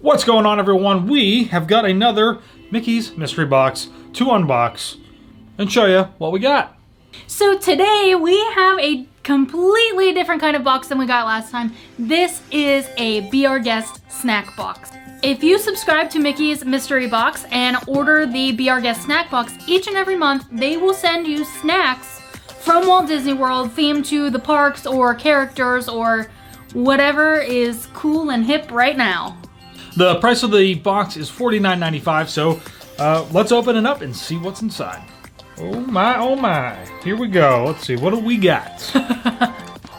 What's going on, everyone? We have got another Mickey's Mystery Box to unbox and show you what we got. So today we have a completely different kind of box than we got last time. This is a Be Our Guest snack box. If you subscribe to Mickey's Mystery Box and order the Be Our Guest snack box each and every month, they will send you snacks from Walt Disney World themed to the parks or characters or whatever is cool and hip right now. The price of the box is $49.95, so let's open it up and see what's inside. Oh my. Here we go. Let's see, what do we got?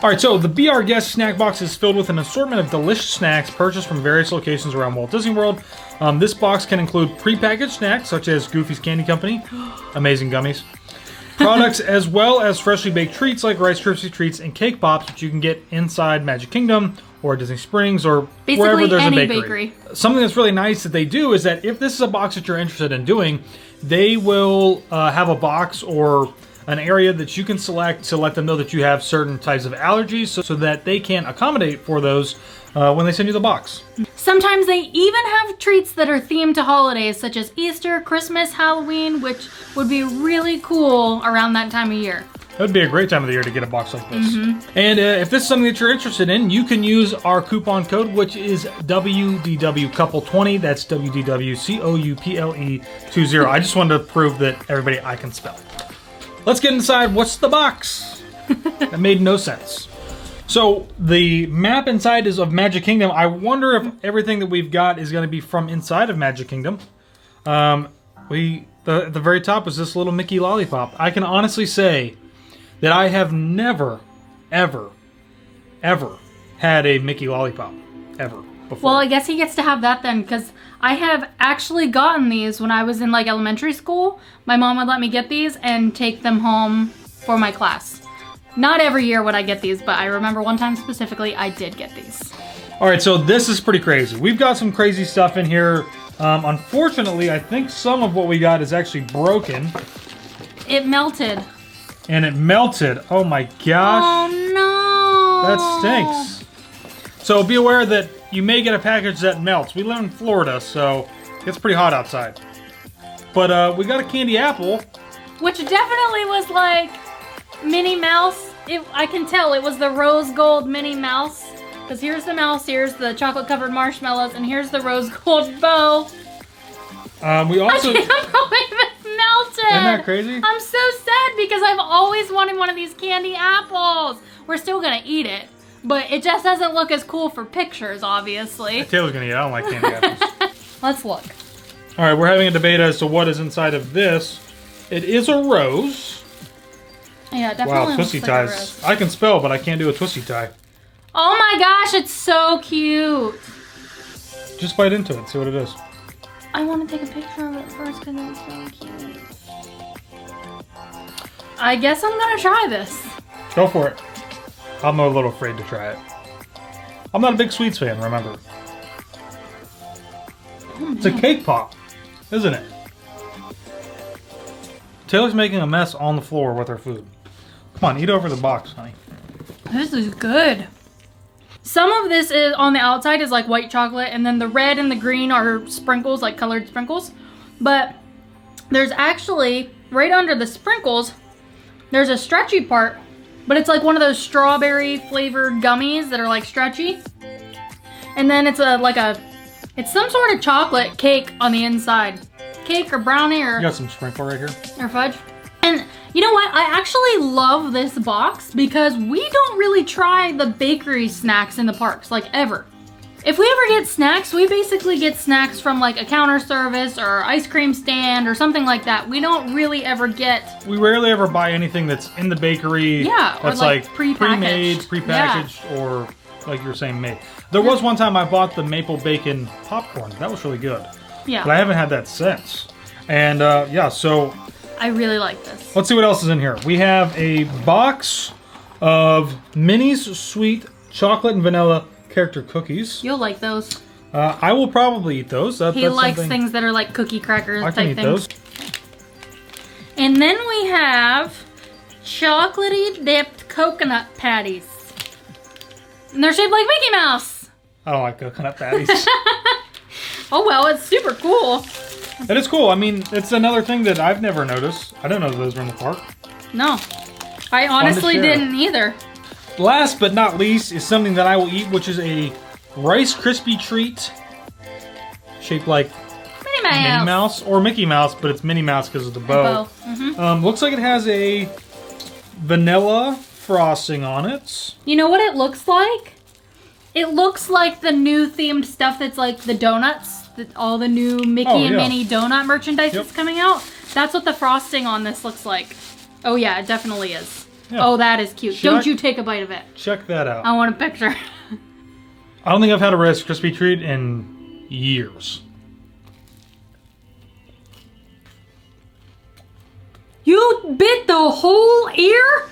Alright, so the Be Our Guest snack box is filled with an assortment of delicious snacks purchased from various locations around Walt Disney World. This box can include prepackaged snacks such as Goofy's Candy Company, amazing gummies, products as well as freshly baked treats like Rice Krispie treats and cake pops, which you can get inside Magic Kingdom or Disney Springs or basically wherever there's any a bakery. Something that's really nice that they do is that if this is a box that you're interested in doing, they will have a box or an area that you can select to let them know that you have certain types of allergies so that they can accommodate for those when they send you the box. Sometimes they even have treats that are themed to holidays such as Easter, Christmas, Halloween, which would be really cool around that time of year. It would be a great time of the year to get a box like this. And if this is something that you're interested in, you can use our coupon code, which is WDW Couple 20. That's WDW COUPLE 20. I just wanted to prove that I can spell. Let's get inside. What's the box? That made no sense. So the map inside is of Magic Kingdom. I wonder if everything that we've got is going to be from inside of Magic Kingdom. At the very top is this little Mickey lollipop. I can honestly say that I have never, ever had a Mickey lollipop, ever, before. Well, I guess he gets to have that then, because I have actually gotten these when I was in like elementary school. My mom would let me get these and take them home for my class. Not every year would I get these, but I remember one time specifically I did get these. All right, so this is pretty crazy. We've got some crazy stuff in here. Unfortunately, I think some of what we got is actually broken. It melted. And it melted. Oh my gosh. Oh no. That stinks. So be aware that you may get a package that melts. We live in Florida, so it's pretty hot outside. But we got a candy apple. Which definitely was like Minnie Mouse. I can tell it was the rose gold Minnie Mouse. Because here's the mouse, here's the chocolate covered marshmallows, and here's the rose gold bow. We also... I can't believe it's melted. Isn't that crazy? I'm so sad because I've always wanted one of these candy apples. We're still gonna eat it, but it just doesn't look as cool for pictures, obviously. Taylor's gonna eat it. I don't like candy apples. Let's look. All right, we're having a debate as to what is inside of this. It is a rose. Yeah, definitely. Wow, twisty looks like a ties. rose. I can spell, but I can't do a twisty tie. Oh my gosh, it's so cute. Just bite into it, see what it is. I want to take a picture of it first because it's so cute. I guess I'm gonna try this. Go for it. I'm a little afraid to try it. I'm not a big sweets fan, remember. Oh, it's a cake pop, isn't it? Taylor's making a mess on the floor with her food. Come on, eat over the box, honey. This is good. Some of this is on the outside is like white chocolate, and then the red and the green are sprinkles, like colored sprinkles. But there's actually, right under the sprinkles, there's a stretchy part, but it's like one of those strawberry flavored gummies that are like stretchy. And then it's it's some sort of chocolate cake on the inside. Cake or brownie or... You got some sprinkle right here? Or fudge. And you know what? I actually love this box because we don't really try the bakery snacks in the parks, like ever. If we ever get snacks, we basically get snacks from like a counter service or ice cream stand or something like that. We don't really ever get... We rarely ever buy anything that's in the bakery. Yeah, that's or like pre-made, prepackaged, or like you were saying, made. There was one time I bought the maple bacon popcorn. That was really good. Yeah. But I haven't had that since. And yeah, so... I really like this. Let's see what else is in here. We have a box of Minnie's Sweet Chocolate and Vanilla Character Cookies. You'll like those. I will probably eat those. He likes things that are like cookie crackers type things. Those. And then we have chocolatey dipped coconut patties. And they're shaped like Mickey Mouse. I don't like coconut patties. Oh well, it's super cool. It is cool. I mean, it's another thing that I've never noticed. I didn't know those were in the park. No, I honestly didn't either. Last but not least is something that I will eat, which is a Rice Krispie treat shaped like Minnie Mouse or Mickey Mouse, but it's Minnie Mouse because of the bow. Looks like it has a vanilla frosting on it. You know what it looks like? It looks like the new themed stuff that's like the donuts, all the new Mickey and Minnie donut merchandise that's coming out. That's what the frosting on this looks like. Oh yeah, it definitely is. Yeah. Oh, that is cute. Don't you take a bite of it. Check that out. I want a picture. I don't think I've had a Rice Krispie treat in years. You bit the whole ear?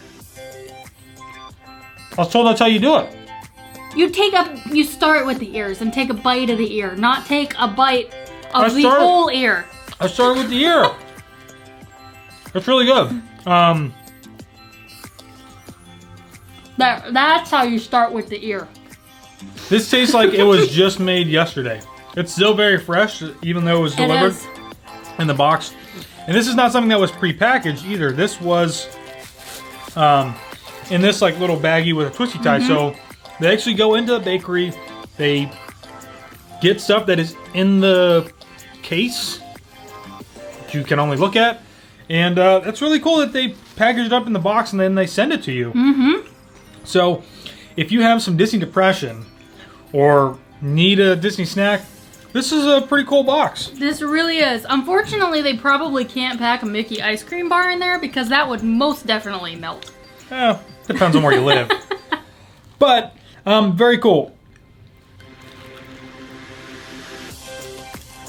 I was told that's how you do it. You start with the ears and take a bite of the ear, not take a bite of the whole ear. I started with the ear. It's really good. That's how you start with the ear. This tastes like it was just made yesterday. It's still very fresh, even though it was delivered in the box. And this is not something that was pre-packaged either. This was in this like little baggie with a twisty tie. So they actually go into the bakery. They get stuff that is in the case that you can only look at. And it's really cool that they package it up in the box and then they send it to you. So if you have some Disney depression or need a Disney snack, this is a pretty cool box. This really is. Unfortunately, they probably can't pack a Mickey ice cream bar in there because that would most definitely melt. Depends on where you live. But, very cool.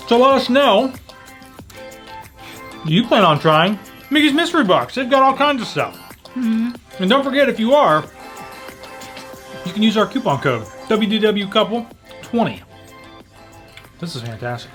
So let us know, do you plan on trying Mickey's Mystery Box? They've got all kinds of stuff. And don't forget, if you are, you can use our coupon code, WDW Couple 20. This is fantastic.